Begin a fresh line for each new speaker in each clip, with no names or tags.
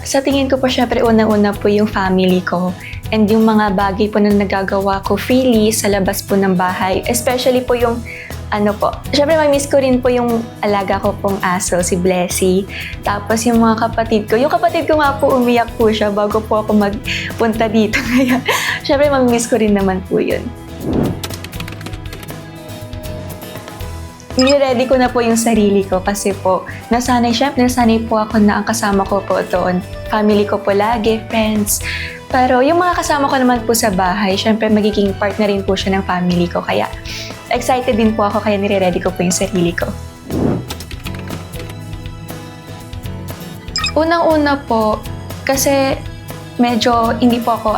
Sa tingin ko po syempre unang-una po yung family ko and yung mga bagay po na nagagawa ko freely sa labas po ng bahay. Especially po yung ano po, syempre ma-miss ko rin po yung alaga ko pong aso, si Blessy. Tapos yung mga kapatid ko. Yung kapatid ko nga po umiyak po siya bago po ako magpunta dito. Kaya syempre ma-miss ko rin naman po yun. Nire-ready ko na po yung sarili ko kasi po nasanay po ako na ang kasama ko po doon. Family ko po lagi, friends. Pero yung mga kasama ko naman po sa bahay, syempre magiging part na rin po siya ng family ko. Kaya excited din po ako kaya nire-ready ko po yung sarili ko. Unang-una po, kasi medyo hindi po ako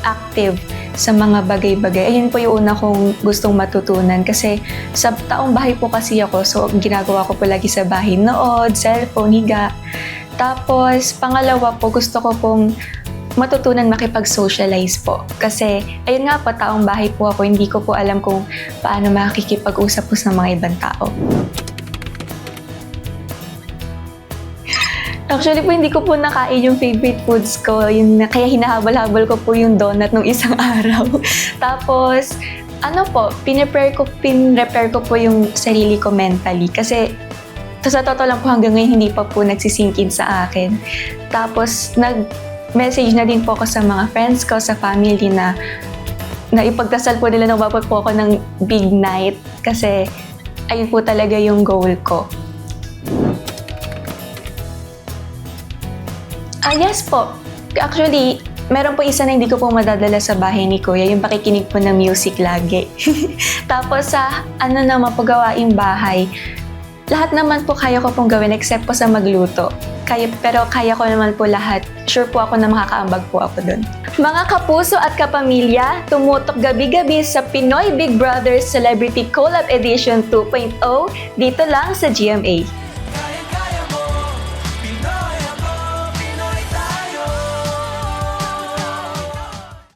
active sa mga bagay-bagay. Ayun po yung una kong gustong matutunan kasi sa taong bahay po kasi ako, so ginagawa ko po lagi sa bahay, nood, cellphone, higa. Tapos, pangalawa po, gusto ko pong matutunan makipag-socialize po. Kasi, ayun nga po, taong bahay po ako, hindi ko po alam kung paano makikipag-usap po sa mga ibang tao. Actually po, hindi ko po nakain yung favorite foods ko. Kaya hinahabol-habol ko po yung donut nung isang araw. Tapos, pinrepare ko po yung sarili ko mentally. Kasi, sa totoo lang po hanggang ngayon, hindi pa po nagsisink in sa akin. Tapos, nag-message na din po ako sa mga friends ko, sa family na ipagdasal po nila na umabot po ako ng big night. Kasi, ayun po talaga yung goal ko. Yes po. Actually, meron po isa na hindi ko po madadala sa bahay ni Kuya, yung pakikinig po ng music lagi. Tapos sa mapagawaing bahay, lahat naman po kaya ko pong gawin except po sa magluto. Pero kaya ko naman po lahat. Sure po ako na makakaambag po ako dun. Mga kapuso at kapamilya, tumutok gabi-gabi sa Pinoy Big Brother Celebrity Collab Edition 2.0 dito lang sa GMA.